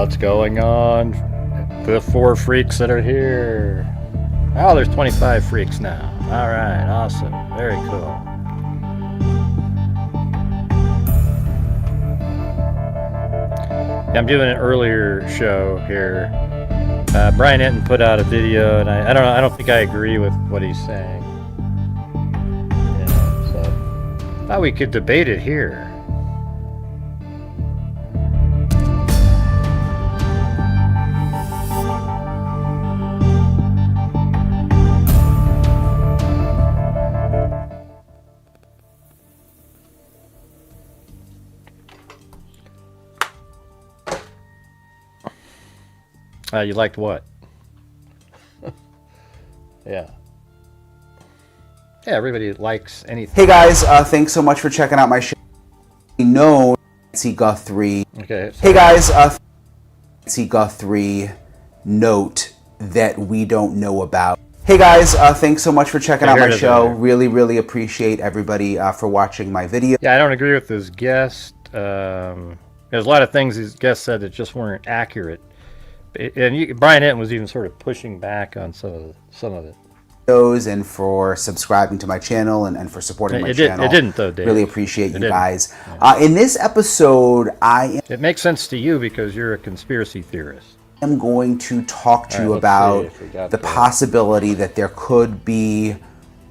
What's going on? The 4 freaks that are here. Oh, there's 25 freaks now. All right, awesome. Very cool. I'm doing an earlier show here. Brian Hinton put out a video, and I don't think I agree with what he's saying. Yeah, so thought we could debate it here. You liked what? Yeah. Yeah, everybody likes anything. Hey guys, thanks so much for checking out my show. No, Nancy Guthrie. Okay. Hey guys, Nancy Guthrie note that we don't know about. Hey guys, thanks so much for checking out my show. Really appreciate everybody for watching my video. Yeah, I don't agree with his guest. There's a lot of things his guest said that just weren't accurate. And Brian Hinton was even sort of pushing back on some of it. And for subscribing to my channel and for supporting my channel. It didn't though, Dave. Really appreciate you guys. Yeah. In this episode, it makes sense to you because you're a conspiracy theorist. I'm going to talk to you about the possibility that there could be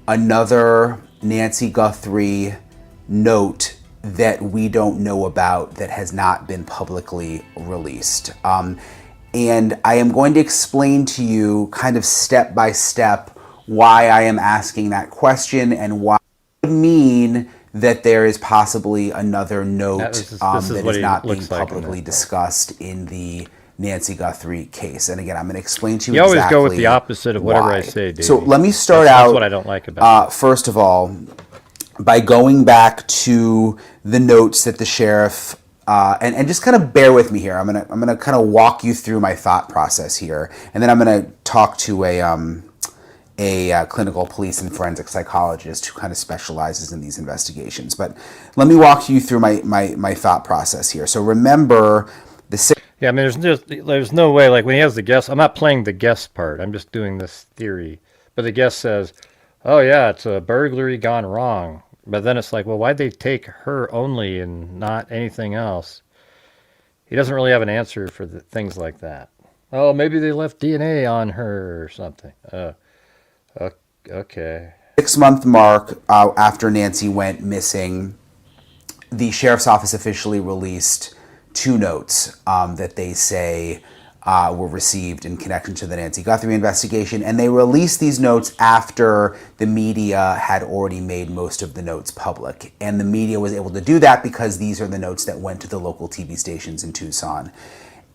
another Nancy Guthrie note that we don't know about that has not been publicly released. And I am going to explain to you kind of step by step why I am asking that question and why it would mean that there is possibly another note that is not being publicly discussed in the Nancy Guthrie case. And again, I'm going to explain to you exactly You always go with the opposite of whatever I say, Dave. So let me start out. That's what I don't like about it. First of all, by going back to the notes that the sheriff and just kind of bear with me here. I'm gonna kind of walk you through my thought process here, and then I'm gonna talk to a clinical police and forensic psychologist who kind of specializes in these investigations. But let me walk you through my thought process here. So remember the yeah, I mean, there's no way, like when he has the guess. I'm not playing the guess part. I'm just doing this theory. But the guess says, "Oh yeah, it's a burglary gone wrong." But then it's like, well, why'd they take her only and not anything else? He doesn't really have an answer for things like that. Oh, maybe they left DNA on her or something. Okay. 6-month mark after Nancy went missing, the sheriff's office officially released 2 notes that they say were received in connection to the Nancy Guthrie investigation, and they released these notes after the media had already made most of the notes public. And the media was able to do that because these are the notes that went to the local TV stations in Tucson.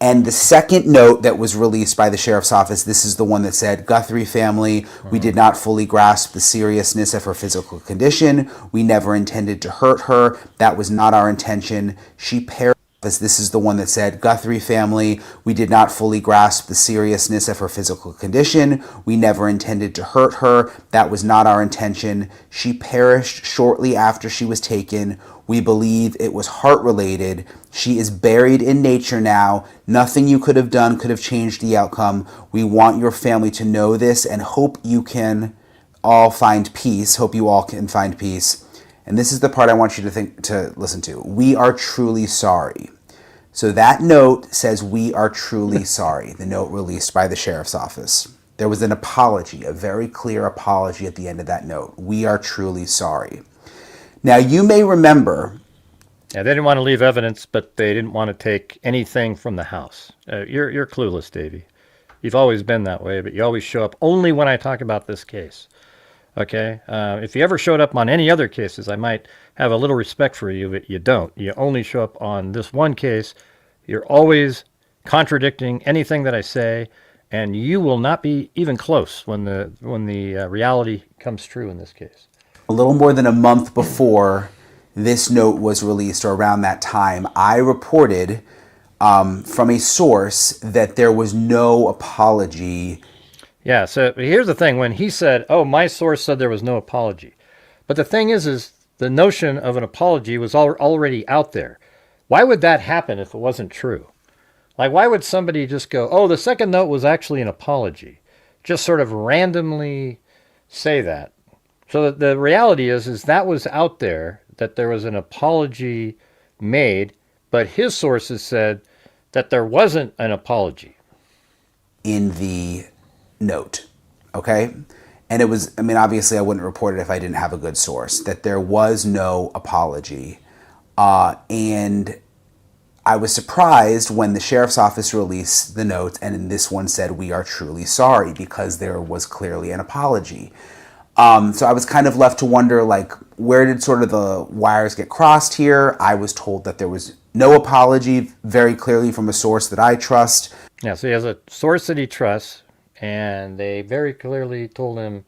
And the second note that was released by the sheriff's office, this is the one that said, "Guthrie family, we did not fully grasp the seriousness of her physical condition. We never intended to hurt her. That was not our intention. She perished." This is the one that said, "Guthrie family, we did not fully grasp the seriousness of her physical condition. We never intended to hurt her. That was not our intention. She perished shortly after she was taken. We believe it was heart-related. She is buried in nature now. Nothing you could have done could have changed the outcome. We want your family to know this and hope you can all find peace. Hope you all can find peace." And this is the part I want you to listen to. "We are truly sorry." So that note says, "We are truly sorry," the note released by the sheriff's office. There was an apology, a very clear apology at the end of that note. "We are truly sorry." Now, you may remember... Yeah, they didn't want to leave evidence, but they didn't want to take anything from the house. You're clueless, Davey. You've always been that way, but you always show up only when I talk about this case. Okay? If you ever showed up on any other cases, I might have a little respect for you, but you don't. You only show up on this one case. You're always contradicting anything that I say, and you will not be even close when the reality comes true in this case. A little more than a month before this note was released, or around that time, I reported from a source that there was no apology. Yeah, so here's the thing. When he said, "Oh, my source said there was no apology," but the thing is the notion of an apology was already out there. Why would that happen if it wasn't true? Like, why would somebody just go, oh, the second note was actually an apology? Just sort of randomly say that. So the reality is that was out there, that there was an apology made, but his sources said that there wasn't an apology. In the note, okay? And it was, I mean, obviously I wouldn't report it if I didn't have a good source, that there was no apology. And I was surprised when the sheriff's office released the note, and in this one said, "We are truly sorry," because there was clearly an apology. So I was kind of left to wonder, like, where did sort of the wires get crossed here? I was told that there was no apology, very clearly from a source that I trust. Yeah, so he has a source that he trusts, and they very clearly told him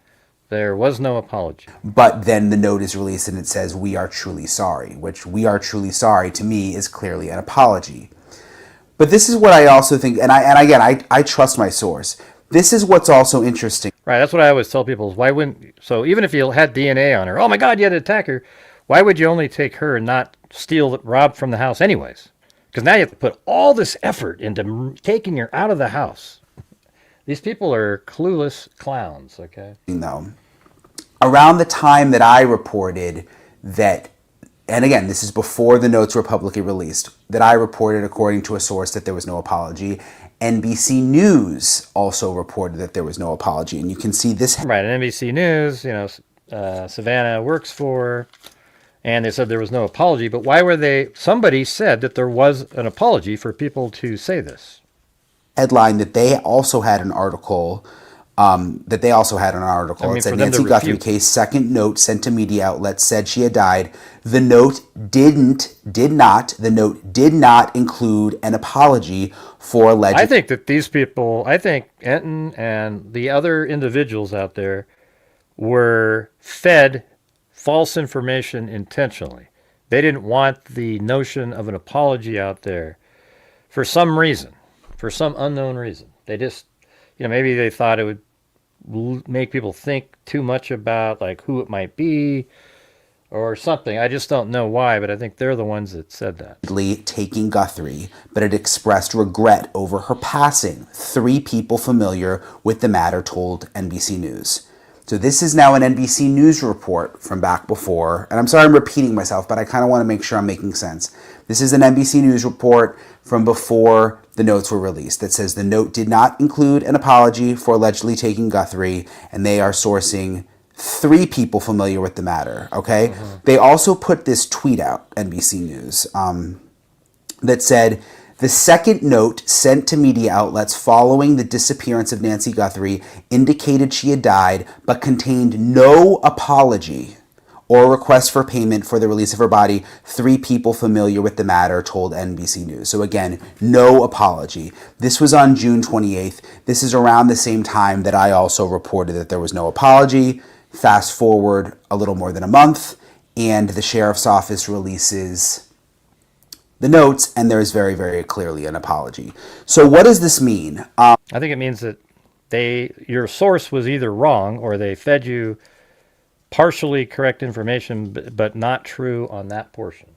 there was no apology. But then the note is released and it says, "We are truly sorry," which "we are truly sorry" to me is clearly an apology. But this is what I also think, and I trust my source. This is what's also interesting. Right, that's what I always tell people is why wouldn't, so even if you had DNA on her, oh my God, you had to attack her, why would you only take her and not rob from the house anyways? Because now you have to put all this effort into taking her out of the house. These people are clueless clowns, okay? Though, around the time that I reported that, and again, this is before the notes were publicly released, that I reported, according to a source, that there was no apology. NBC News also reported that there was no apology, and you can see this. Right, and NBC News, Savannah works for, and they said there was no apology, but why were they, somebody said that there was an apology for people to say this. Headline that they also had an article. It said Nancy Guthrie case, second note sent to media outlets said she had died. The note did not include an apology for alleged. I think that these people, I think Enton and the other individuals out there were fed false information intentionally. They didn't want the notion of an apology out there for some reason, for some unknown reason. They just, maybe they thought it would make people think too much about like who it might be or something. I just don't know why, but I think they're the ones that said that. Taking Guthrie, but it expressed regret over her passing. 3 people familiar with the matter told NBC News. So this is now an NBC News report from back before, and I'm sorry I'm repeating myself, but I kind of want to make sure I'm making sense. This is an NBC News report from before the notes were released that says the note did not include an apology for allegedly taking Guthrie, and they are sourcing 3 people familiar with the matter, okay? Mm-hmm. They also put this tweet out, NBC News, that said, the second note sent to media outlets following the disappearance of Nancy Guthrie indicated she had died, but contained no apology or request for payment for the release of her body. 3 people familiar with the matter told NBC News. So again, no apology. This was on June 28th. This is around the same time that I also reported that there was no apology. Fast forward a little more than a month, and the sheriff's office releases the notes, and there's very, very clearly an apology. So what does this mean? I think it means that your source was either wrong or they fed you partially correct information, but not true on that portion.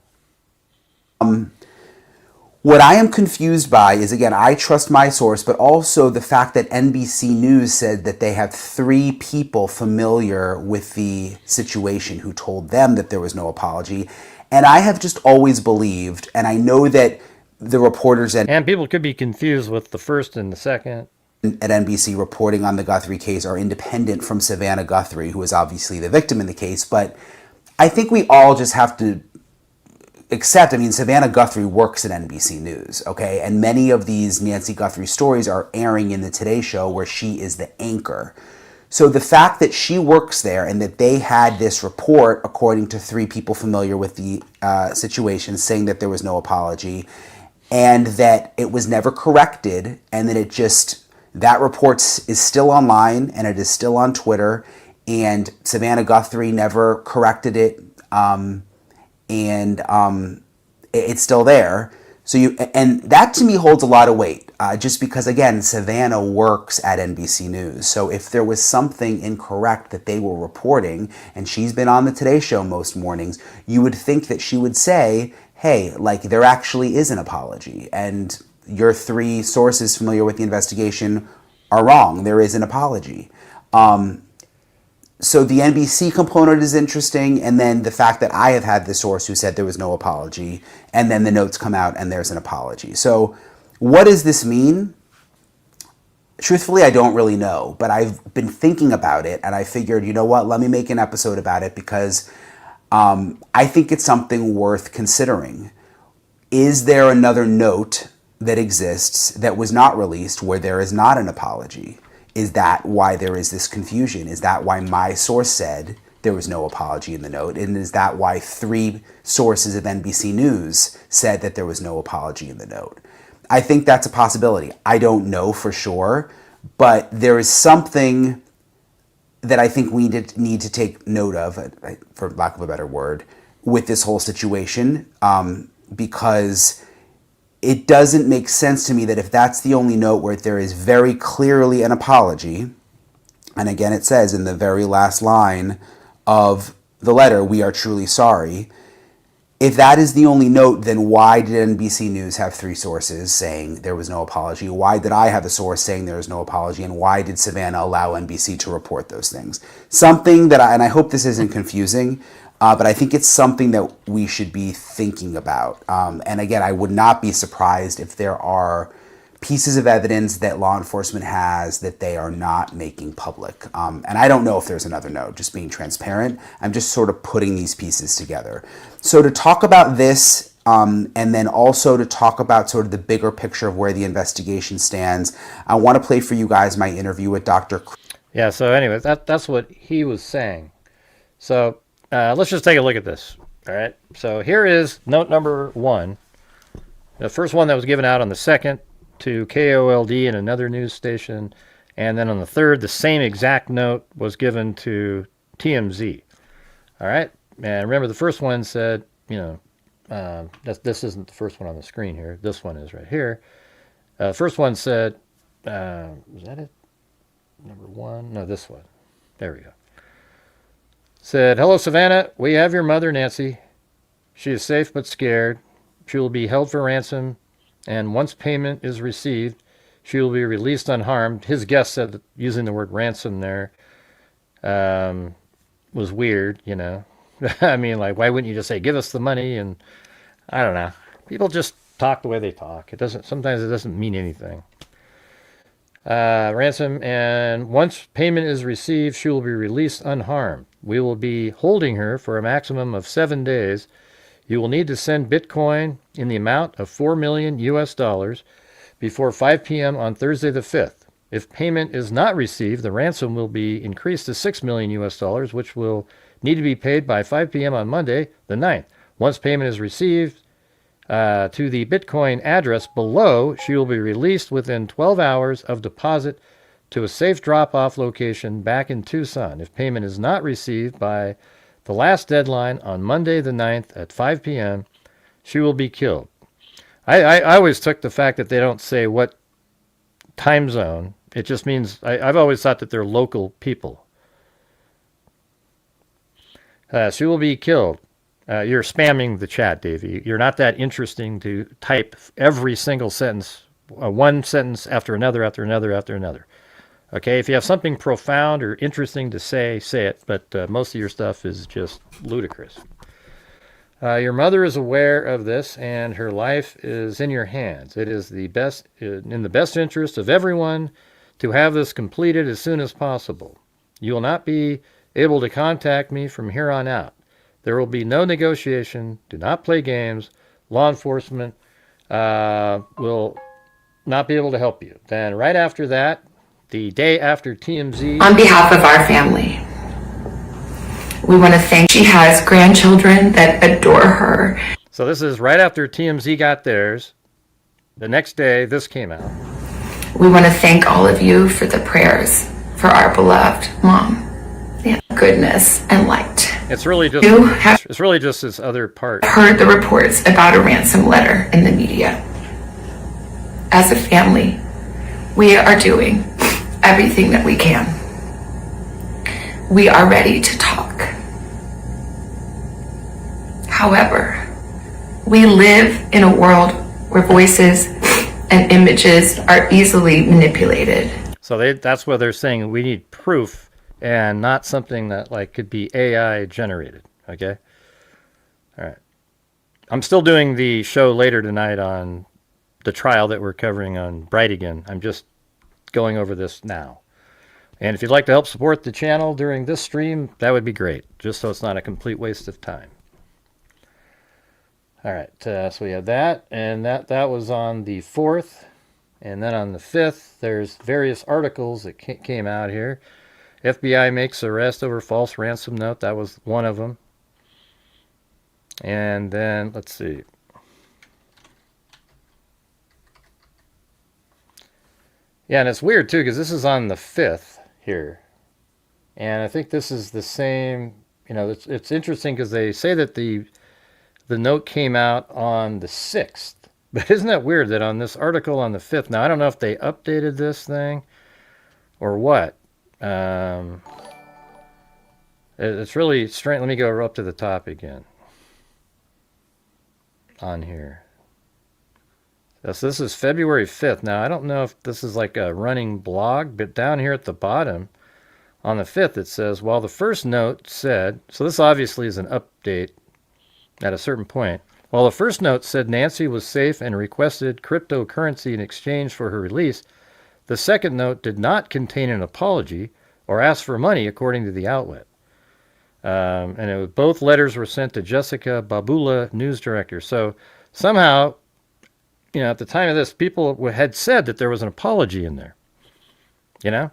What I am confused by is, again, I trust my source, but also the fact that NBC News said that they have 3 people familiar with the situation who told them that there was no apology. And I have just always believed, and I know that the reporters and people could be confused with the first and the second at NBC reporting on the Guthrie case are independent from Savannah Guthrie, who is obviously the victim in the case. But I think we all just have to accept, Savannah Guthrie works at NBC News, okay? And many of these Nancy Guthrie stories are airing in the Today Show where she is the anchor. So the fact that she works there and that they had this report, according to 3 people familiar with the situation, saying that there was no apology and that it was never corrected, and that that report is still online and it is still on Twitter, and Savannah Guthrie never corrected it, it's still there. And that to me holds a lot of weight, just because, again, Savannah works at NBC News. So if there was something incorrect that they were reporting, and she's been on the Today Show most mornings, you would think that she would say, hey, like, there actually is an apology. And your three sources familiar with the investigation are wrong. There is an apology. So the NBC component is interesting, and then the fact that I have had the source who said there was no apology, and then the notes come out and there's an apology. So what does this mean? Truthfully, I don't really know, but I've been thinking about it, and I figured, you know what, let me make an episode about it because I think it's something worth considering. Is there another note that exists that was not released where there is not an apology? Is that why there is this confusion? Is that why my source said there was no apology in the note? And is that why three sources of NBC News said that there was no apology in the note? I think that's a possibility. I don't know for sure, but there is something that I think we need to take note of, for lack of a better word, with this whole situation, because it doesn't make sense to me that if that's the only note where there is very clearly an apology, and again it says in the very last line of the letter, "We are truly sorry." If that is the only note, then why did NBC News have three sources saying there was no apology? Why did I have a source saying there was no apology? And why did Savannah allow NBC to report those things? Something that and I hope this isn't confusing, but I think it's something that we should be thinking about. And again, I would not be surprised if there are pieces of evidence that law enforcement has that they are not making public. And I don't know if there's another note, just being transparent. I'm just sort of putting these pieces together. So to talk about this, and then also to talk about sort of the bigger picture of where the investigation stands, I want to play for you guys my interview with Dr. Yeah, so anyway, that's what he was saying. So let's just take a look at this. All right. So here is note number 1. The first one that was given out on the 2nd to KOLD and another news station. And then on the 3rd, the same exact note was given to TMZ. All right. And remember, the first one said, this isn't the first one on the screen here. This one is right here. The first one said, was that it? Number 1? No, this one. There we go. Said, "Hello, Savannah. We have your mother, Nancy. She is safe but scared. She will be held for ransom, and once payment is received, she will be released unharmed." His guest said that using the word ransom there was weird, I mean, like, why wouldn't you just say, "Give us the money"? And I don't know. People just talk the way they talk. Sometimes it doesn't mean anything. Ransom, and once payment is received, she will be released unharmed. We will be holding her for a maximum of 7 days. You will need to send Bitcoin in the amount of $4 million before 5 p.m. on Thursday the 5th. If payment is not received, the ransom will be increased to $6 million, which will need to be paid by 5 p.m. on Monday the 9th. Once payment is received to the Bitcoin address below, she will be released within 12 hours of deposit to a safe drop-off location back in Tucson. If payment is not received by the last deadline on Monday the 9th at 5 p.m., she will be killed. I always took the fact that they don't say what time zone. It just means, I've always thought that they're local people. She will be killed. You're spamming the chat, Davey. You're not that interesting to type every single sentence, one sentence after another, after another, after another. Okay, if you have something profound or interesting to say, say it, but most of your stuff is just ludicrous. Your mother is aware of this, and her life is in your hands. It is in the best interest of everyone to have this completed as soon as possible. You will not be able to contact me from here on out. There will be no negotiation. Do not play games. Law enforcement will not be able to help you. Then right after that, the day after TMZ... On behalf of our family, we want to thank... She has grandchildren that adore her. So this is right after TMZ got theirs. The next day, this came out. We want to thank all of you for the prayers for our beloved mom. Yeah, goodness and light. It's really just this other part. Heard the reports about a ransom letter in the media. As a family, we are doing everything that we can. We are ready to talk. However, we live in a world where voices and images are easily manipulated. So that's where they're saying we need proof and not something that like could be AI generated. Okay. All right. I'm still doing the show later tonight on the trial that we're covering on Bright Again. I'm just going over this now. And if you'd like to help support the channel during this stream, that would be great, just so it's not a complete waste of time. All right, so we have that, and that was on the 4th. And then on the 5th, there's various articles that came out here. FBI makes arrest over false ransom note. That was one of them. And then, let's see. Yeah, and it's weird, too, because this is on the 5th here. And I think this is the same, it's interesting because they say that the note came out on the 6th. But isn't that weird that on this article on the 5th, now I don't know if they updated this thing or what. It's really strange. Let me go up to the top again on here. So this is February 5th. Now, I don't know if this is like a running blog, but down here at the bottom on the 5th, it says, while the first note said, so this obviously is an update at a certain point. While the first note said Nancy was safe and requested cryptocurrency in exchange for her release, the second note did not contain an apology or ask for money, according to the outlet. And both letters were sent to Jessica Babula, news director. So somehow, at the time of this, people had said that there was an apology in there.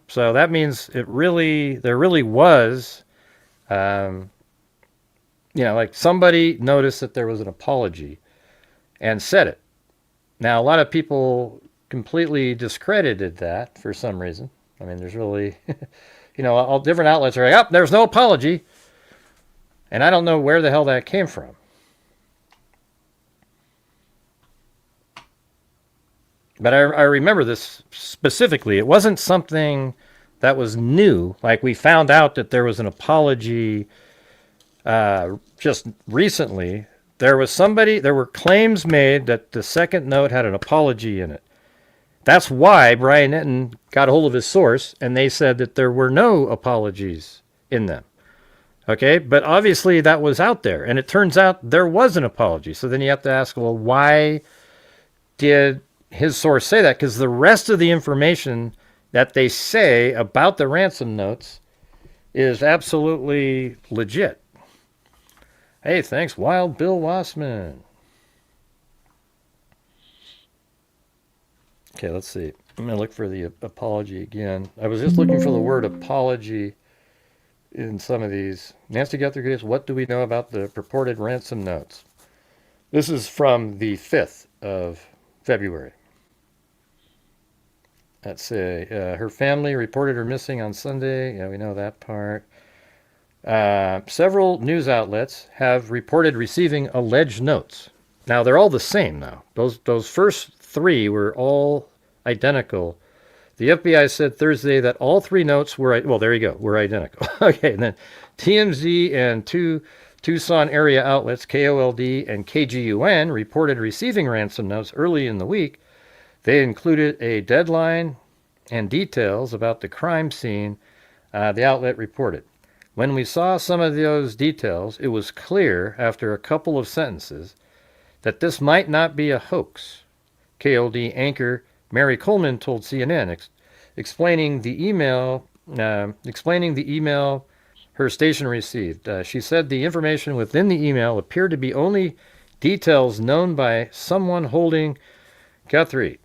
So that means there really was, like somebody noticed that there was an apology and said it. Now, a lot of people completely discredited that for some reason. I mean, there's really, all different outlets are like, there's no apology. And I don't know where the hell that came from. But I remember this specifically. It wasn't something that was new. Like we found out that there was an apology just recently. There were claims made that the second note had an apology in it. That's why Brian Netton got a hold of his source, and they said that there were no apologies in them. Okay, but obviously that was out there, and it turns out there was an apology. So then you have to ask, well, why did his source say that? Because the rest of the information that they say about the ransom notes is absolutely legit. Hey, thanks, Wild Bill Wassman. Okay, let's see. I'm going to look for the apology again. I was just looking for the word apology in some of these. Nancy Guthrie, what do we know about the purported ransom notes? This is from the 5th of February. Let's see. Her family reported her missing on Sunday. Yeah, we know that part. Several news outlets have reported receiving alleged notes. Now, they're all the same now. Those first three were all identical. The FBI said Thursday that all three notes were identical. Okay, and then TMZ and two Tucson area outlets, KOLD and KGUN, reported receiving ransom notes early in the week. They included a deadline and details about the crime scene, the outlet reported. When we saw some of those details, it was clear after a couple of sentences that this might not be a hoax. KOLD anchor Mary Coleman told CNN, explaining the email her station received. She said the information within the email appeared to be only details known by someone holding Guthrie.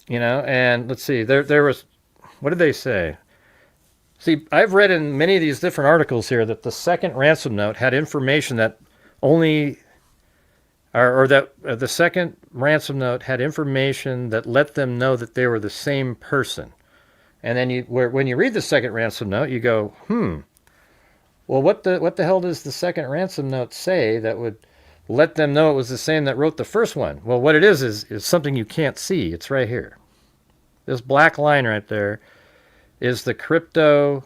And let's see, there was, what did they say? See, I've read in many of these different articles here that the second ransom note had information that the second ransom note had information that let them know that they were the same person. And then when you read the second ransom note, you go, well, what the hell does the second ransom note say that would let them know it was the same that wrote the first one? Well, what it is something you can't see. It's right here. This black line right there is the crypto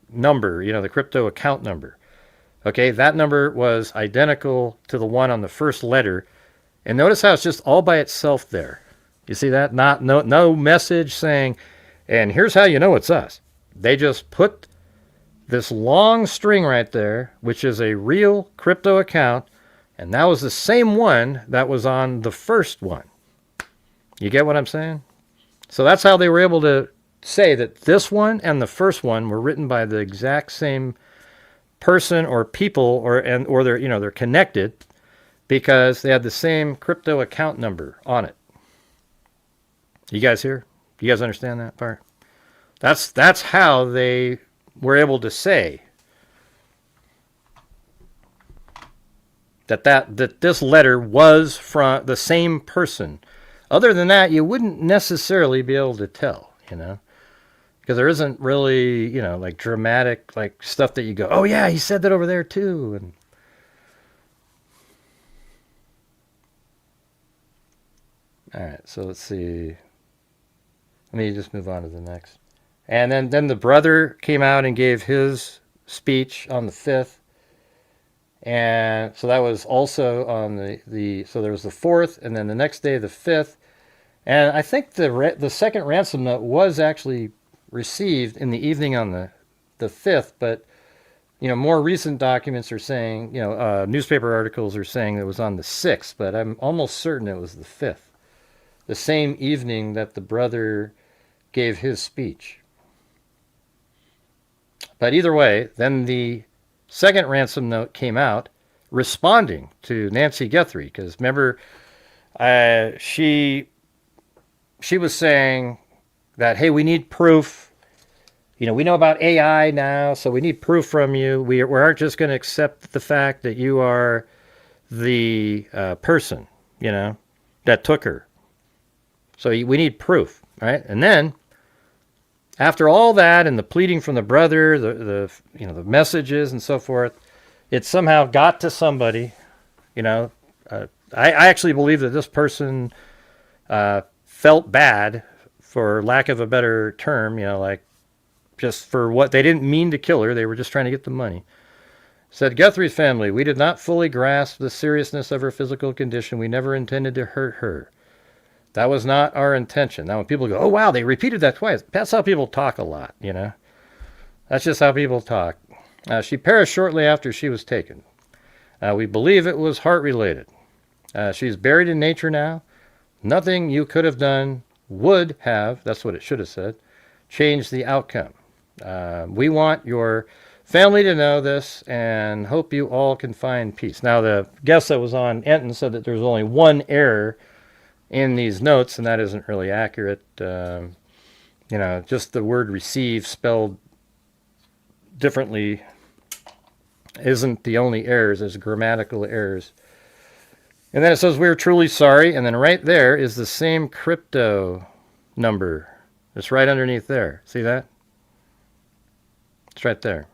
number, the crypto account number. Okay, that number was identical to the one on the first letter, And notice how it's just all by itself there. You see that? No message saying, and here's how you know it's us. They just put this long string right there, which is a real crypto account, and that was the same one that was on the first one. You get what I'm saying? So that's how they were able to say that this one and the first one were written by the exact same person or people, or they're connected because they had the same crypto account number on it. You guys here? You guys understand that part? That's how they were able to say that this letter was from the same person. Other than that, you wouldn't necessarily be able to tell, because there isn't really, like dramatic, like stuff that you go, oh yeah, he said that over there too. And all right, so let's see. Let me just move on to the next. And then the brother came out and gave his speech on the 5th. And so that was also on so there was the 4th, and then the next day, the 5th. And I think the second ransom note was actually received in the evening on the 5th, but, more recent documents are saying, newspaper articles are saying it was on the 6th, but I'm almost certain it was the 5th. The same evening that the brother gave his speech. But either way, then the second ransom note came out responding to Nancy Guthrie, because remember, she was saying that, hey, we need proof. We know about AI now, so we need proof from you. We aren't just going to accept the fact that you are the person, that took her. So we need proof, right? And then, after all that and the pleading from the brother, the messages and so forth, it somehow got to somebody. I actually believe that this person felt bad, for lack of a better term, like just for what they didn't mean to kill her. They were just trying to get the money. Said Guthrie's family, we did not fully grasp the seriousness of her physical condition. We never intended to hurt her. That was not our intention. Now, when people go, oh, wow, they repeated that twice. That's how people talk a lot, That's just how people talk. She perished shortly after she was taken. We believe it was heart-related. She's buried in nature now. Nothing you could have done would have, that's what it should have said, changed the outcome. We want your family to know this and hope you all can find peace. Now, the guest that was on Enton said that there's only one error in these notes, and that isn't really accurate. Just the word receive spelled differently isn't the only errors. There's grammatical errors. And then it says, we're truly sorry. And then right there is the same crypto number. It's right underneath there. See that? It's right there.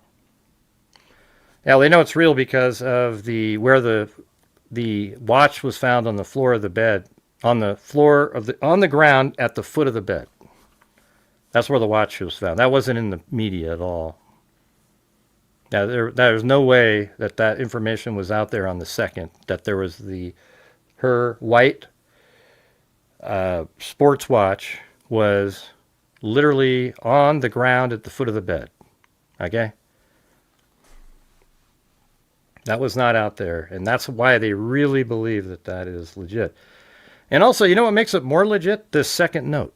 Yeah, they know it's real because of where the watch was found on the floor of the bed. On the ground at the foot of the bed. That's where the watch was found. That wasn't in the media at all. Now, there's no way that information was out there on the 2nd, that there was her white sports watch was literally on the ground at the foot of the bed. Okay? That was not out there, and that's why they really believe that is legit. And also, you know what makes it more legit? This second note.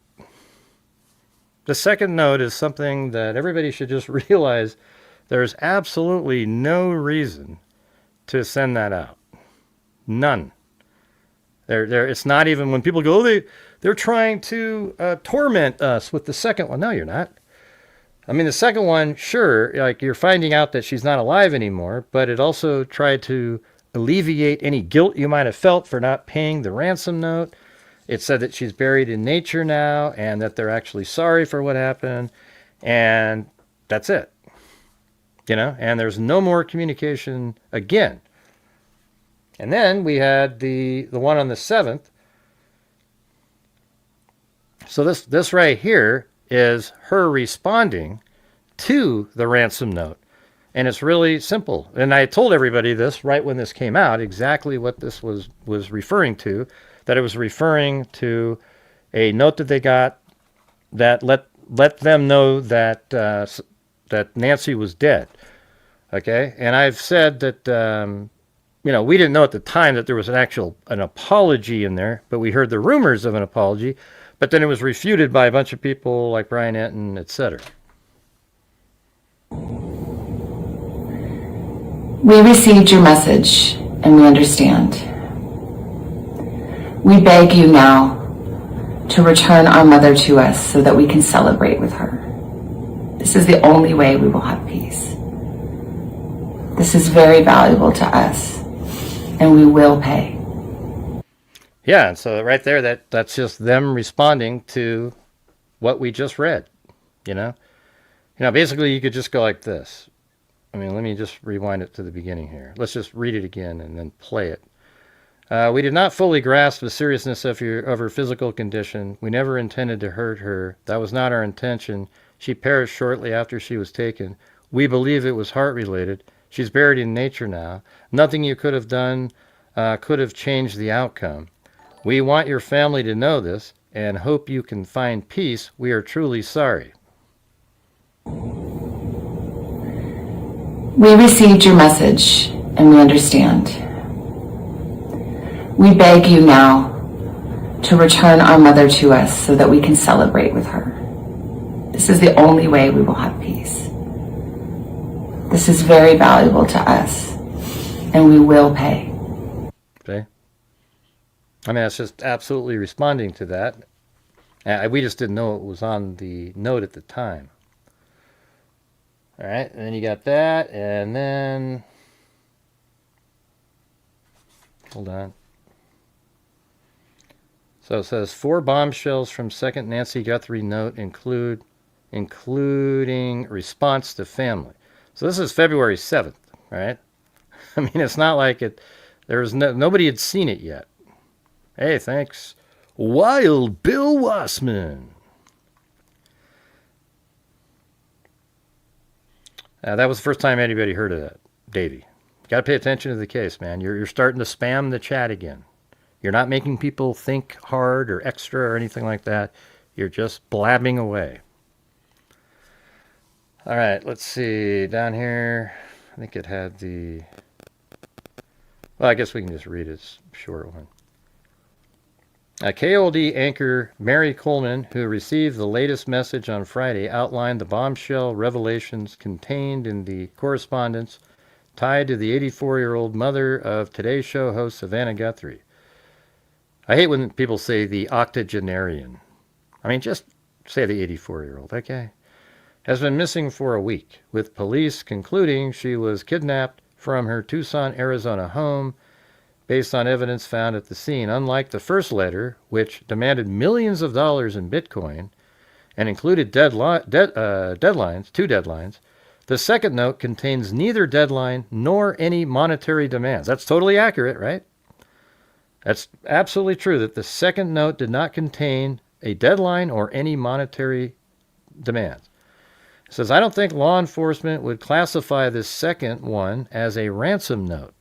The second note is something that everybody should just realize there's absolutely no reason to send that out. None. It's not even when people go, oh, they're trying to torment us with the second one. No, you're not. I mean, the second one, sure, like you're finding out that she's not alive anymore, but it also tried to alleviate any guilt you might have felt for not paying the ransom note. It said that she's buried in nature now and that they're actually sorry for what happened. And that's it. And there's no more communication again. And then we had the one on the 7th. So this right here is her responding to the ransom note. And it's really simple. And I told everybody this right when this came out, exactly what this was referring to, that it was referring to a note that they got that let them know that that Nancy was dead. Okay? And I've said that we didn't know at the time that there was an apology in there, but we heard the rumors of an apology, but then it was refuted by a bunch of people like Brian Anton, etc. We received your message and we understand. We beg you now to return our mother to us so that we can celebrate with her. This is the only way we will have peace. This is very valuable to us, and we will pay. Yeah, and so right there, that's just them responding to what we just read. Basically, you could just go like this. I mean, let me just rewind it to the beginning here. Let's just read it again and then play it. We did not fully grasp the seriousness of her physical condition. We never intended to hurt her. That was not our intention. She perished shortly after she was taken. We believe it was heart-related. She's buried in nature now. Nothing you could have done could have changed the outcome. We want your family to know this and hope you can find peace. We are truly sorry. We received your message and we understand. We beg you now to return our mother to us so that we can celebrate with her. This is the only way we will have peace. This is very valuable to us, and we will pay. Okay. I mean, it's just absolutely responding to that. We just didn't know it was on the note at the time. All right, and then you got that, and then... Hold on. So it says 4 bombshells from second Nancy Guthrie note including response to family. So this is February 7th, right? I mean, it's not like nobody had seen it yet. Hey, thanks. Wild Bill Wassman. That was the first time anybody heard of that, Davey. Got to pay attention to the case, man. You're starting to spam the chat again. You're not making people think hard or extra or anything like that. You're just blabbing away. All right, let's see. Down here, I think it had the... Well, I guess we can just read it. It's a short one. KOLD anchor Mary Coleman, who received the latest message on Friday, outlined the bombshell revelations contained in the correspondence tied to the 84-year-old mother of Today's Show host Savannah Guthrie. I hate when people say the octogenarian. I mean, just say the 84-year-old, okay? Has been missing for a week, with police concluding she was kidnapped from her Tucson, Arizona home based on evidence found at the scene. Unlike the first letter, which demanded millions of dollars in Bitcoin and included two deadlines, the second note contains neither deadline nor any monetary demands. That's totally accurate, right? That's absolutely true that the second note did not contain a deadline or any monetary demands. It says, I don't think law enforcement would classify this second one as a ransom note.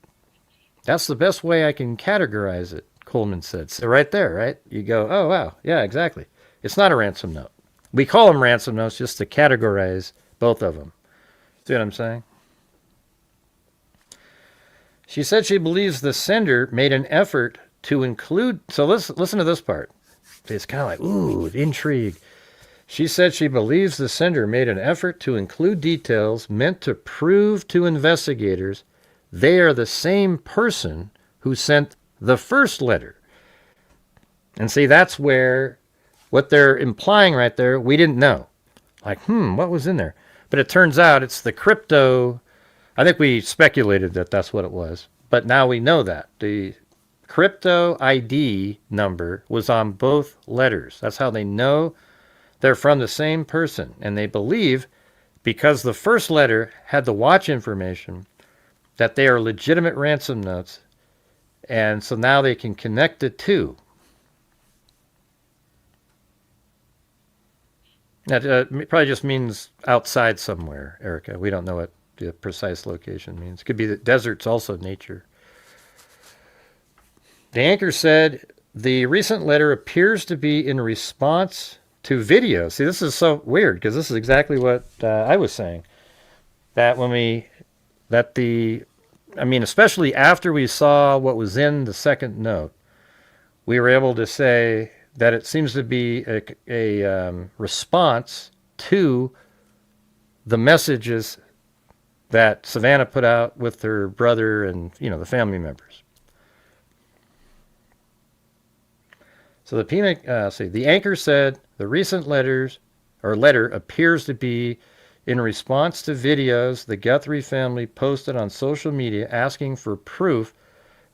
That's the best way I can categorize it, Coleman said. So right there, right? You go, oh, wow. Yeah, exactly. It's not a ransom note. We call them ransom notes just to categorize both of them. See what I'm saying? She said she believes the sender made an effort to include... So listen to this part. It's kind of like, ooh, intrigue. She said she believes the sender made an effort to include details meant to prove to investigators they are the same person who sent the first letter. And see, that's where what they're implying right there, we didn't know. Like, what was in there? But it turns out it's the crypto. I think we speculated that that's what it was. But now we know that. The crypto ID number was on both letters. That's how they know they're from the same person. And they believe, because the first letter had the watch information, that they are legitimate ransom notes. And so now they can connect the two. That probably just means outside somewhere, Erica. We don't know what the precise location means. It could be that desert's also nature. The anchor said, the recent letter appears to be in response to video. See, this is so weird because this is exactly what I was saying. That especially after we saw what was in the second note, we were able to say that it seems to be a response to the messages that Savannah put out with her brother and, the family members. So the anchor said the recent letter appears to be in response to videos the Guthrie family posted on social media asking for proof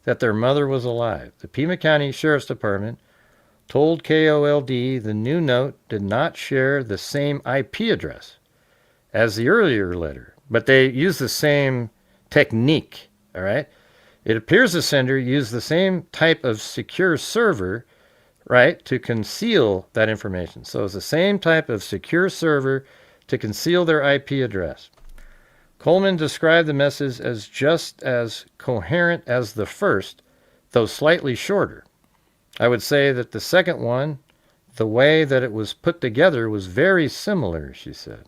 that their mother was alive. The Pima County Sheriff's Department told KOLD the new note did not share the same IP address as the earlier letter, but they used the same technique, all right? It appears the sender used the same type of secure server, right, to conceal that information. So it's the same type of secure server to conceal their IP address. Coleman described the message as just as coherent as the first, though slightly shorter. I would say that the second one, the way that it was put together was very similar, she said.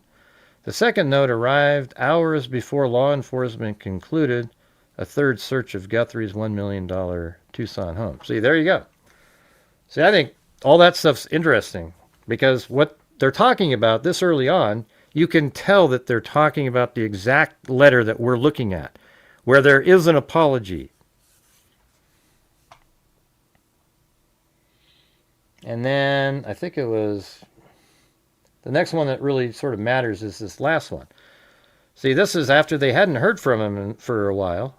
The second note arrived hours before law enforcement concluded a third search of Guthrie's $1 million Tucson home. See, there you go. See, I think all that stuff's interesting because what they're talking about this early on, you can tell that they're talking about the exact letter that we're looking at, where there is an apology. And then I think it was the next one that really sort of matters is this last one. See, this is after they hadn't heard from him for a while.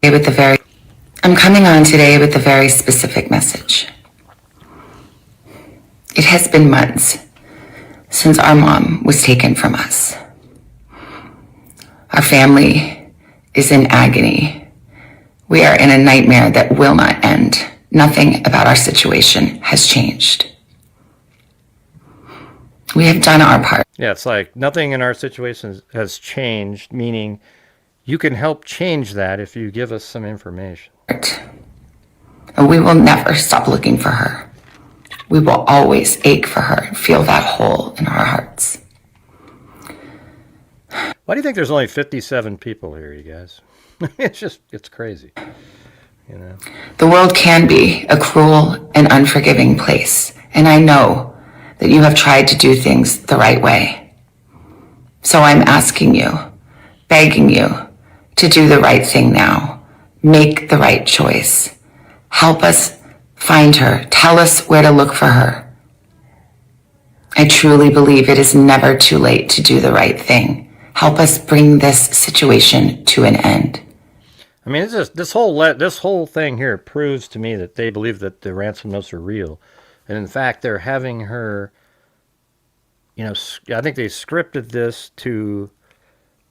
I'm coming on today with a very specific message. It has been months since our mom was taken from us. Our family is in agony. We are in a nightmare that will not end. Nothing about our situation has changed. We have done our part. Yeah, it's like nothing in our situation has changed, meaning you can help change that if you give us some information. And we will never stop looking for her. We will always ache for her and feel that hole in our hearts. Why do you think there's only 57 people here, you guys? It's crazy. The world can be a cruel and unforgiving place, and I know that you have tried to do things the right way. So I'm asking you, begging you, to do the right thing now. Make the right choice. Help us find her. Tell us where to look for her. I truly believe it is never too late to do the right thing. Help us bring this situation to an end. I mean, this whole thing here proves to me that they believe that the ransom notes are real, and in fact, they're having her. I think they scripted this to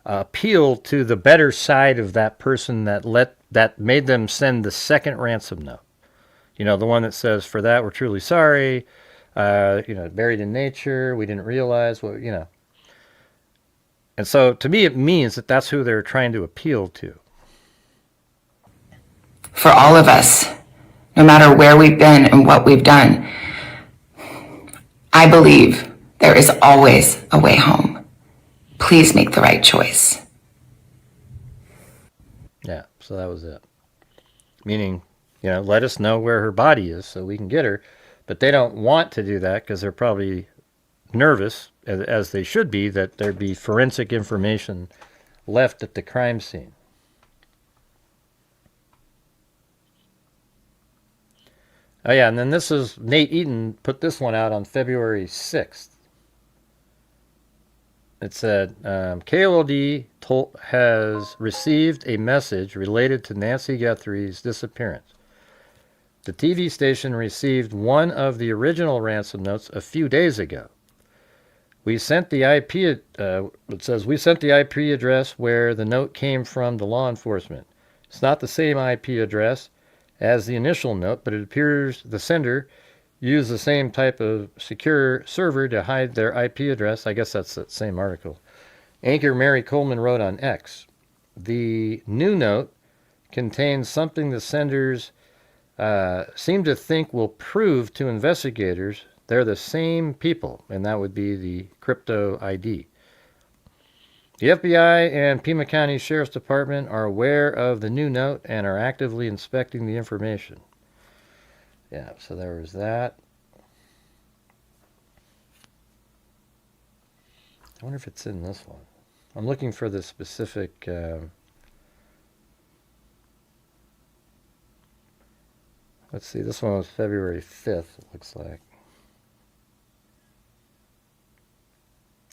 appeal to the better side of that person that made them send the second ransom note. The one that says, "For that, we're truly sorry. Buried in nature. We didn't realize what." And so, to me, it means that that's who they're trying to appeal to. For all of us, no matter where we've been and what we've done, I believe there is always a way home. Please make the right choice. Yeah, so that was it. Meaning, let us know where her body is so we can get her. But they don't want to do that because they're probably nervous, as they should be, that there'd be forensic information left at the crime scene. Oh, yeah, and then this is Nate Eaton put this one out on February 6th. It said, KOLD has received a message related to Nancy Guthrie's disappearance. The TV station received one of the original ransom notes a few days ago. We sent the IP, it says, we sent the IP address where the note came from to law enforcement. It's not the same IP address as the initial note, but it appears the sender use the same type of secure server to hide their IP address. I guess that's that same article. Anchor Mary Coleman wrote on X, the new note contains something the senders seem to think will prove to investigators they're the same people, and that would be the crypto ID. The FBI and Pima County Sheriff's Department are aware of the new note and are actively inspecting the information. Yeah, so there was that. I wonder if it's in this one. I'm looking for the specific... let's see, this one was February 5th, it looks like.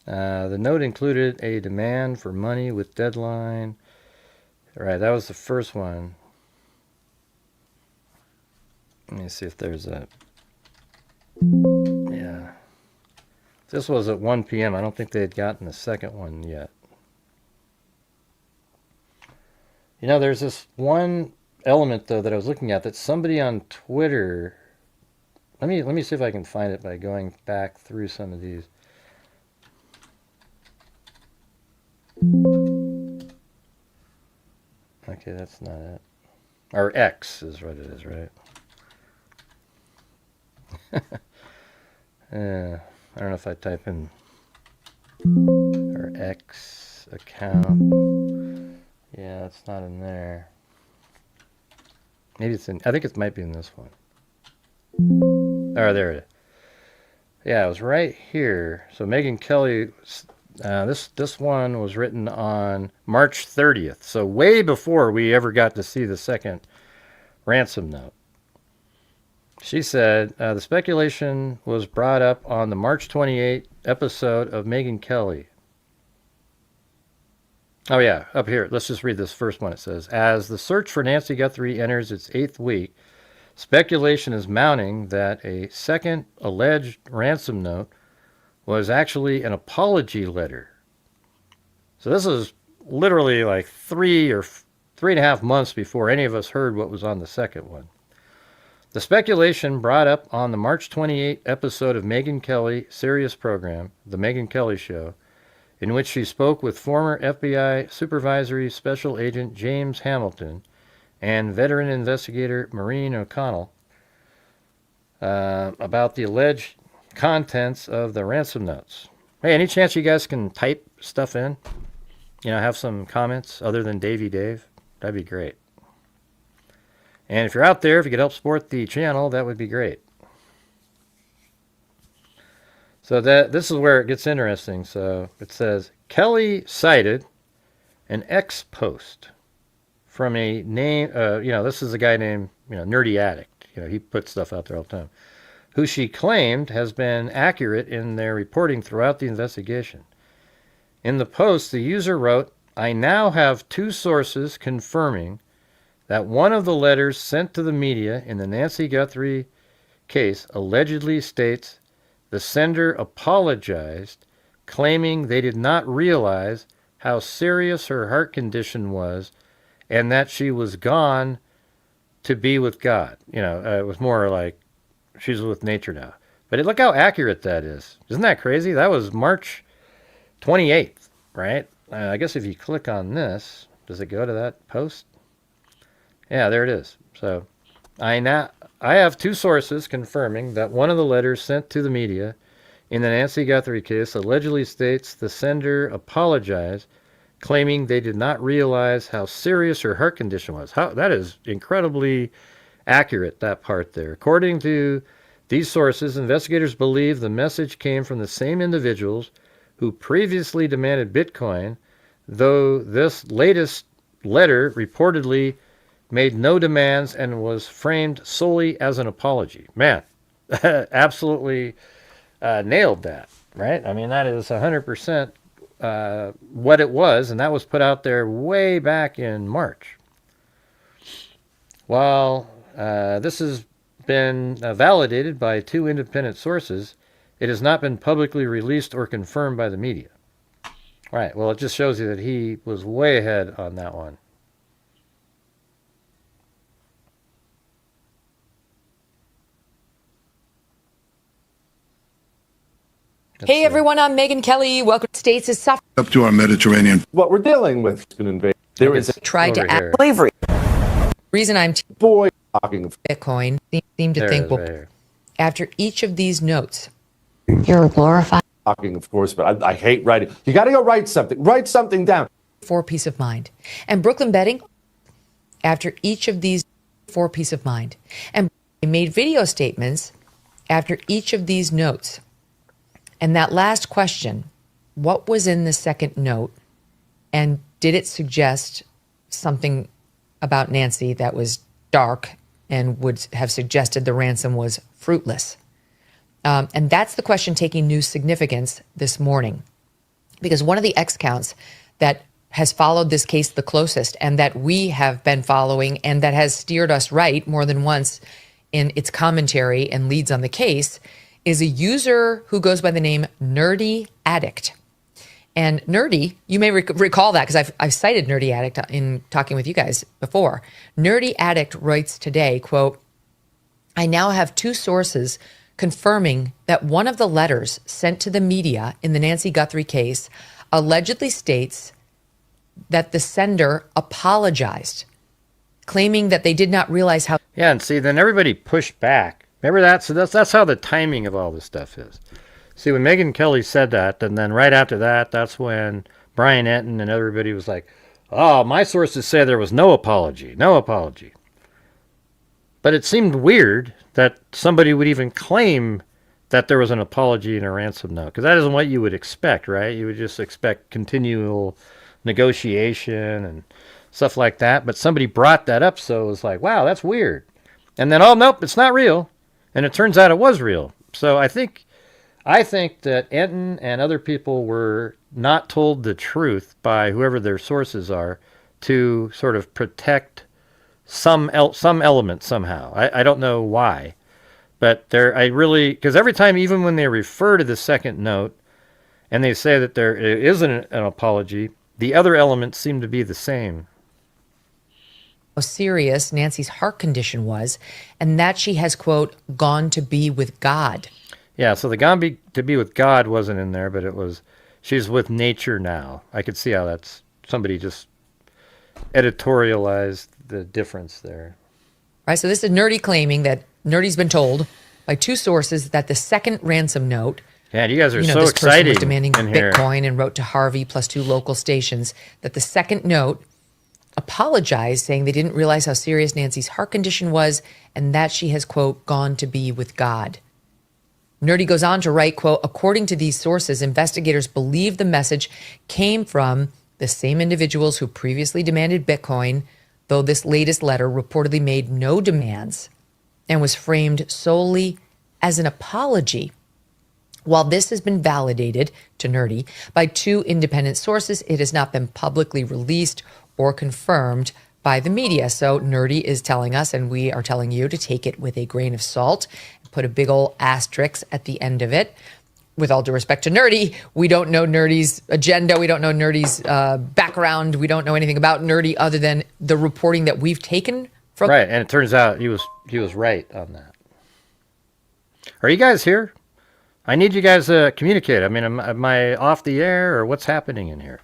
The note included a demand for money with deadline. All right, that was the first one. Let me see if there's a... Yeah. This was at 1 p.m. I don't think they had gotten the second one yet. You know, there's this one element, though, that I was looking at that somebody on Twitter... Let me see if I can find it by going back through some of these. Okay, that's not it. Or X is what it is, right? Yeah, I don't know if I type in or X account. Yeah, it's not in there. Maybe it's in, I think it might be in this one. Oh, there it is. Yeah, it was right here. So Megyn Kelly, this one was written on March 30th. So way before we ever got to see the second ransom note. She said, the speculation was brought up on the March 28th episode of Megyn Kelly. Oh yeah, up here. Let's just read this first one. It says, as the search for Nancy Guthrie enters its 8th week, speculation is mounting that a second alleged ransom note was actually an apology letter. So this is literally like 3.5 months before any of us heard what was on the second one. The speculation brought up on the March 28th episode of Megyn Kelly Sirius program, The Megyn Kelly Show, in which she spoke with former FBI Supervisory Special Agent James Hamilton and veteran investigator Maureen O'Connell about the alleged contents of the ransom notes. Hey, any chance you guys can type stuff in? You know, have some comments other than Davey Dave? That'd be great. And if you're out there, if you could help support the channel, that would be great. So this is where it gets interesting. So it says, Kelly cited an X post from a name, this is a guy named, Nerdy Addict. He puts stuff out there all the time, who she claimed has been accurate in their reporting throughout the investigation. In the post, the user wrote, I now have 2 sources confirming that one of the letters sent to the media in the Nancy Guthrie case allegedly states the sender apologized, claiming they did not realize how serious her heart condition was and that she was gone to be with God. It was more like she's with nature now. But look how accurate that is. Isn't that crazy? That was March 28th, right? I guess if you click on this, does it go to that post? Yeah, there it is. So I have 2 sources confirming that one of the letters sent to the media in the Nancy Guthrie case allegedly states the sender apologized, claiming they did not realize how serious her heart condition was. That is incredibly accurate, that part there. According to these sources, investigators believe the message came from the same individuals who previously demanded Bitcoin, though this latest letter reportedly made no demands and was framed solely as an apology. Man, absolutely nailed that, right? I mean, that is 100% what it was, and that was put out there way back in March. While this has been validated by 2 independent sources, it has not been publicly released or confirmed by the media. Right, well, it just shows you that he was way ahead on that one. Hey everyone, I'm Megyn Kelly. Welcome to States is suffering. Up to our Mediterranean. What we're dealing with an invasion. There is tried to add here. slavery. Reason I'm boy talking of Bitcoin seem to There think it is, well right here. after each of these notes. You're glorified. talking, of course, but I hate writing. You got to go write something. Write something down. For peace of mind. And Brooklyn Betting, after each of these, for peace of mind. And they made video statements after each of these notes. And that last question, what was in the second note? And did it suggest something about Nancy that was dark and would have suggested the ransom was fruitless? And that's the question taking new significance this morning. Because one of the X counts that has followed this case the closest and that we have been following and that has steered us right more than once in its commentary and leads on the case is a user who goes by the name Nerdy Addict. And Nerdy, you may recall that because I've cited Nerdy Addict in talking with you guys before. Nerdy Addict writes today, quote, I now have two sources confirming that one of the letters sent to the media in the Nancy Guthrie case allegedly states that the sender apologized, claiming that they did not realize how. Yeah, and see, then everybody pushed back. Remember that? So that's how the timing of all this stuff is. See, when Megyn Kelly said that, and then right after that, that's when Brian Enton and everybody was like, oh, my sources say there was no apology, no apology. But it seemed weird that somebody would even claim that there was an apology in a ransom note, because that isn't what you would expect, right? You would just expect continual negotiation and stuff like that. But somebody brought that up, so it was like, wow, that's weird. And then, oh, nope, it's not real. And it turns out it was real. So I think that Enton and other people were not told the truth by whoever their sources are to sort of protect some element somehow. I don't know why. But because every time, even when they refer to the second note and they say that there isn't an apology, the other elements seem to be the same. How serious Nancy's heart condition was, and that she has, quote, gone to be with God. Yeah, so the to be with God wasn't in there, but it was, she's with nature now. I could see how that's, somebody just editorialized the difference there. Right, so this is Nerdy claiming that Nerdy's been told by two sources that the second ransom note, yeah, you guys are so this excited. person was demanding in here. Bitcoin and wrote to Harvey plus two local stations, that the second note apologized, saying they didn't realize how serious Nancy's heart condition was and that she has, quote, gone to be with God. Nerdy goes on to write, quote, according to these sources, investigators believe the message came from the same individuals who previously demanded Bitcoin, though this latest letter reportedly made no demands and was framed solely as an apology. While this has been validated to Nerdy by two independent sources, it has not been publicly released or confirmed by the media. So Nerdy is telling us, and we are telling you, to take it with a grain of salt, put a big old asterisk at the end of it. With all due respect to Nerdy, we don't know Nerdy's agenda. We don't know Nerdy's background. We don't know anything about Nerdy other than the reporting that we've taken from. Right, and it turns out he was right on that. Are you guys here? I need you guys to communicate. I mean, am I off the air, or what's happening in here?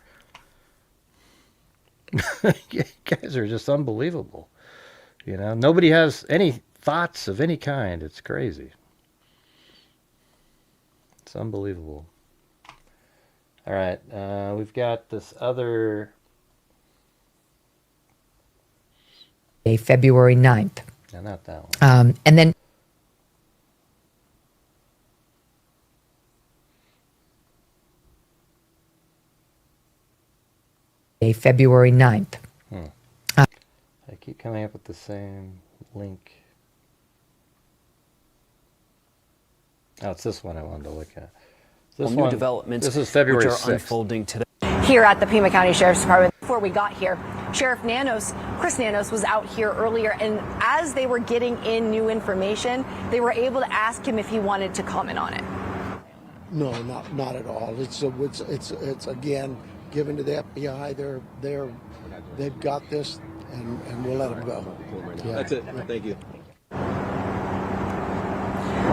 You guys are just unbelievable. You know, nobody has any thoughts of any kind. It's crazy. It's unbelievable. All right, we've got this other... February 9th. No, not that one. And then February 9th. I keep coming up with the same link. Oh, it's this one I wanted to look at. This New developments This is February which are 6th. unfolding today. Here at the Pima County Sheriff's Department. Before we got here, Sheriff Chris Nanos was out here earlier, and as they were getting in new information, they were able to ask him if he wanted to comment on it. No, not at all. It's again given to the FBI. They've got this, and we'll let them go. Yeah. That's it. Thank you.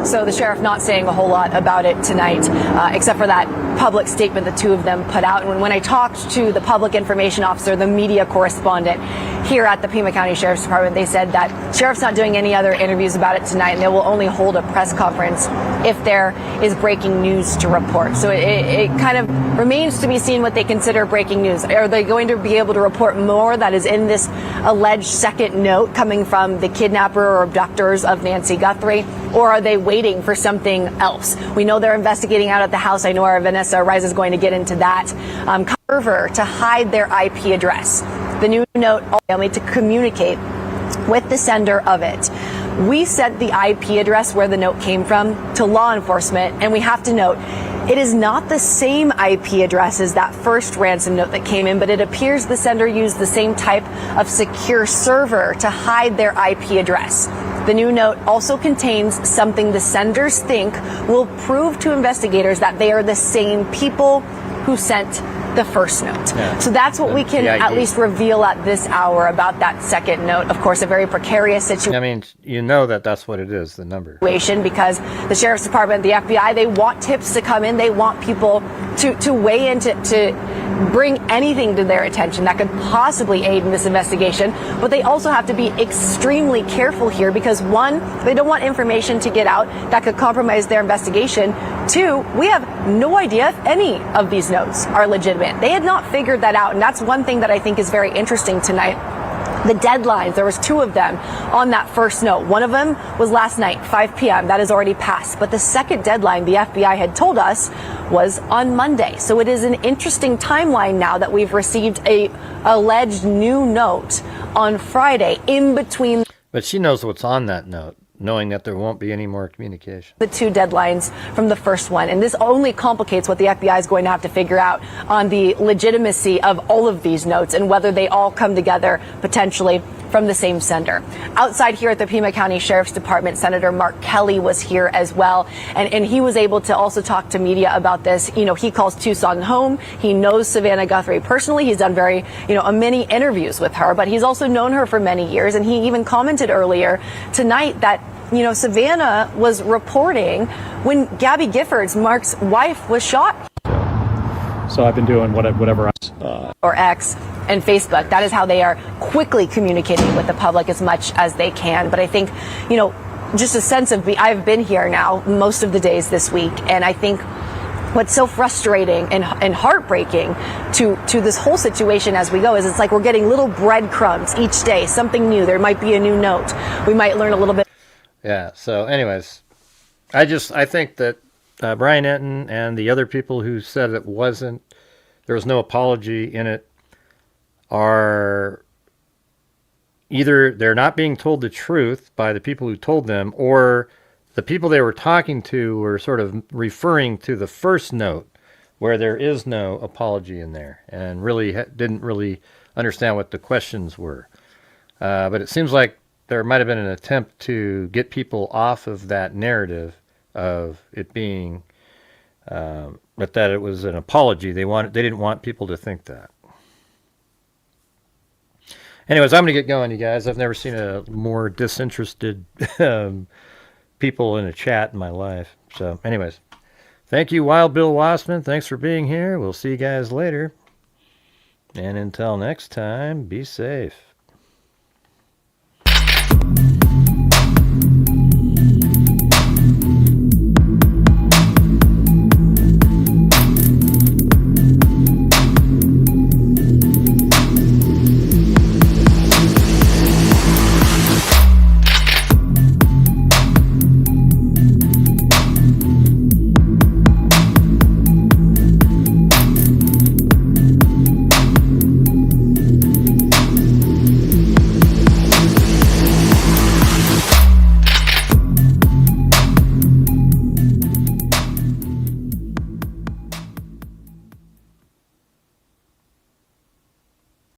So the sheriff not saying a whole lot about it tonight, except for that public statement the two of them put out. And when I talked to the public information officer, the media correspondent here at the Pima County Sheriff's Department, they said that sheriff's not doing any other interviews about it tonight, and they will only hold a press conference if there is breaking news to report. So it kind of remains to be seen what they consider breaking news. Are they going to be able to report more that is in this alleged second note coming from the kidnapper or abductors of Nancy Guthrie, or are they waiting for something else? We know they're investigating out at the house. I know our Vanessa Rice is going to get into that. Server to hide their IP address. The new note only to communicate with the sender of it. We sent the IP address where the note came from to law enforcement, and we have to note it is not the same IP address as that first ransom note that came in, but it appears the sender used the same type of secure server to hide their IP address. The new note also contains something the senders think will prove to investigators that they are the same people who sent the first note. Yeah. So that's what we can at least reveal at this hour about that second note. Of course, a very precarious situation. I mean, you know that's what it is, the number. Because the Sheriff's Department, the FBI, they want tips to come in. They want people to weigh in to bring anything to their attention that could possibly aid in this investigation. But they also have to be extremely careful here because, one, they don't want information to get out that could compromise their investigation. Two, we have no idea if any of these notes are legitimate. They had not figured that out, and that's one thing that I think is very interesting tonight. The deadlines, there was two of them on that first note. One of them was last night, 5 p.m. That has already passed. But the second deadline the FBI had told us was on Monday. So it is an interesting timeline now that we've received a alleged new note on Friday in between. But she knows what's on that note, knowing that there won't be any more communication. The two deadlines from the first one. And this only complicates what the FBI is going to have to figure out on the legitimacy of all of these notes and whether they all come together potentially from the same sender. Outside here at the Pima County Sheriff's Department, Senator Mark Kelly was here as well. And he was able to also talk to media about this. You know, he calls Tucson home. He knows Savannah Guthrie personally. He's done many interviews with her, but he's also known her for many years. And he even commented earlier tonight that Savannah was reporting when Gabby Giffords, Mark's wife, was shot. So I've been doing whatever or X and Facebook. That is how they are quickly communicating with the public as much as they can. But I think, just a sense of I've been here now most of the days this week, and I think what's so frustrating and heartbreaking to this whole situation as we go is it's like we're getting little breadcrumbs each day, something new. There might be a new note. We might learn a little bit. Yeah. So anyways, I think that Brian Enton and the other people who said there was no apology in it, are either they're not being told the truth by the people who told them, or the people they were talking to were sort of referring to the first note where there is no apology in there and really didn't really understand what the questions were. But it seems like there might have been an attempt to get people off of that narrative of it being, but that it was an apology. They didn't want people to think that. Anyways, I'm going to get going, you guys. I've never seen a more disinterested people in a chat in my life. So anyways, thank you, Wild Bill Wassman. Thanks for being here. We'll see you guys later. And until next time, be safe.